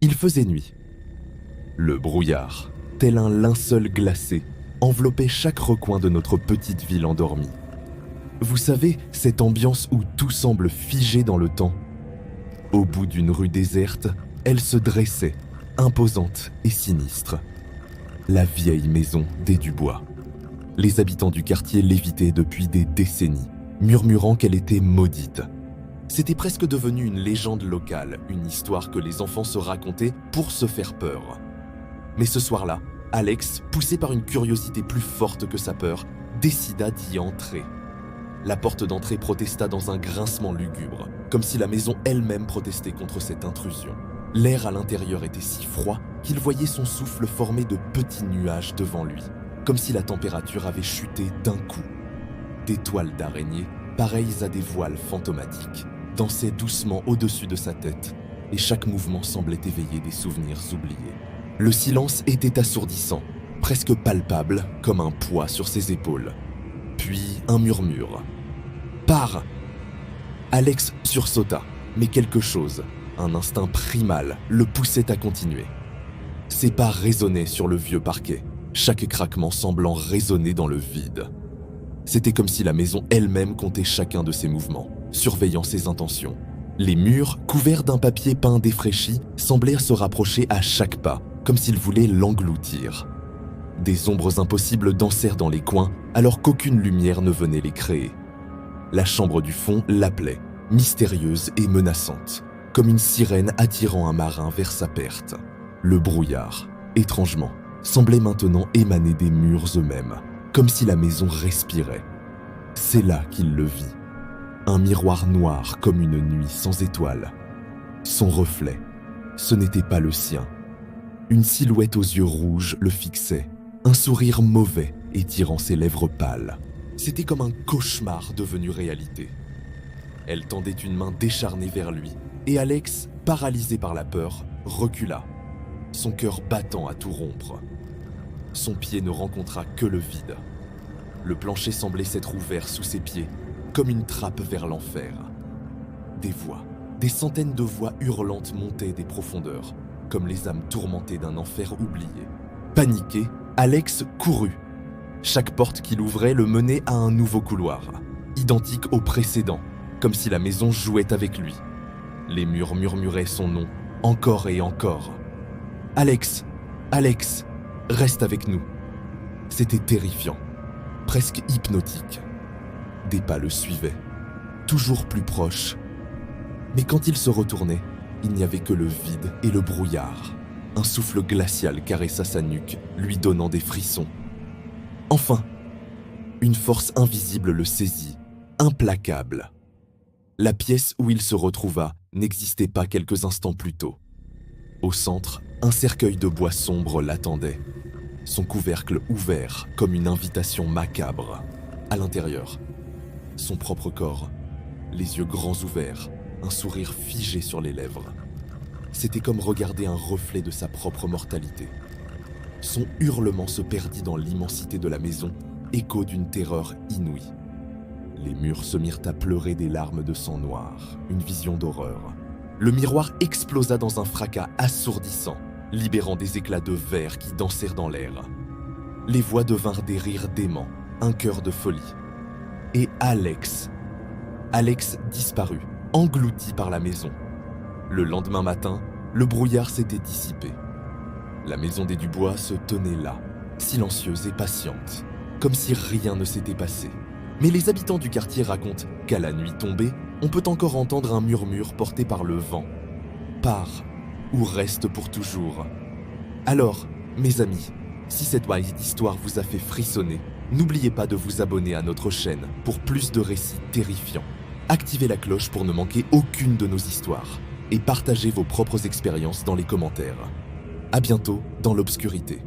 Il faisait nuit. Le brouillard, tel un linceul glacé, enveloppait chaque recoin de notre petite ville endormie. Vous savez, cette ambiance où tout semble figé dans le temps. Au bout d'une rue déserte, elle se dressait, imposante et sinistre. La vieille maison des Dubois. Les habitants du quartier l'évitaient depuis des décennies, murmurant qu'elle était maudite. C'était presque devenu une légende locale, une histoire que les enfants se racontaient pour se faire peur. Mais ce soir-là, Alex, poussé par une curiosité plus forte que sa peur, décida d'y entrer. La porte d'entrée protesta dans un grincement lugubre, comme si la maison elle-même protestait contre cette intrusion. L'air à l'intérieur était si froid qu'il voyait son souffle former de petits nuages devant lui, comme si la température avait chuté d'un coup. Des toiles d'araignée, pareilles à des voiles fantomatiques, dansaient doucement au-dessus de sa tête, et chaque mouvement semblait éveiller des souvenirs oubliés. Le silence était assourdissant, presque palpable comme un poids sur ses épaules. Puis un murmure. « Pars !» Alex sursauta, mais quelque chose, un instinct primal, le poussait à continuer. Ses pas résonnaient sur le vieux parquet, chaque craquement semblant résonner dans le vide. C'était comme si la maison elle-même comptait chacun de ses mouvements, surveillant ses intentions. Les murs, couverts d'un papier peint défraîchi, semblaient se rapprocher à chaque pas, comme s'ils voulaient l'engloutir. Des ombres impossibles dansèrent dans les coins, alors qu'aucune lumière ne venait les créer. La chambre du fond l'appelait, mystérieuse et menaçante, comme une sirène attirant un marin vers sa perte. Le brouillard, étrangement, semblait maintenant émaner des murs eux-mêmes, comme si la maison respirait. C'est là qu'il le vit. Un miroir noir comme une nuit sans étoiles. Son reflet, ce n'était pas le sien. Une silhouette aux yeux rouges le fixait, un sourire mauvais étirant ses lèvres pâles. C'était comme un cauchemar devenu réalité. Elle tendait une main décharnée vers lui, et Alex, paralysé par la peur, recula, son cœur battant à tout rompre. Son pied ne rencontra que le vide. Le plancher semblait s'être ouvert sous ses pieds, comme une trappe vers l'enfer. Des voix, des centaines de voix hurlantes montaient des profondeurs, comme les âmes tourmentées d'un enfer oublié. Paniqué, Alex courut. Chaque porte qu'il ouvrait le menait à un nouveau couloir, identique au précédent, comme si la maison jouait avec lui. Les murs murmuraient son nom, encore et encore. « Alex, Alex, reste avec nous !» C'était terrifiant, presque hypnotique. Des pas le suivaient, toujours plus proches. Mais quand il se retournait, il n'y avait que le vide et le brouillard. Un souffle glacial caressa sa nuque, lui donnant des frissons. Enfin, une force invisible le saisit, implacable. La pièce où il se retrouva n'existait pas quelques instants plus tôt. Au centre, un cercueil de bois sombre l'attendait, son couvercle ouvert comme une invitation macabre. À l'intérieur, son propre corps, les yeux grands ouverts, un sourire figé sur les lèvres. C'était comme regarder un reflet de sa propre mortalité. Son hurlement se perdit dans l'immensité de la maison, écho d'une terreur inouïe. Les murs se mirent à pleurer des larmes de sang noir, une vision d'horreur. Le miroir explosa dans un fracas assourdissant, libérant des éclats de verre qui dansèrent dans l'air. Les voix devinrent des rires déments, un chœur de folie. Et Alex disparut, englouti par la maison. Le lendemain matin, le brouillard s'était dissipé. La maison des Dubois se tenait là, silencieuse et patiente, comme si rien ne s'était passé. Mais les habitants du quartier racontent qu'à la nuit tombée, on peut encore entendre un murmure porté par le vent. Pars ou reste pour toujours. Alors, mes amis, si cette histoire vous a fait frissonner, n'oubliez pas de vous abonner à notre chaîne pour plus de récits terrifiants. Activez la cloche pour ne manquer aucune de nos histoires et partagez vos propres expériences dans les commentaires. À bientôt dans l'obscurité.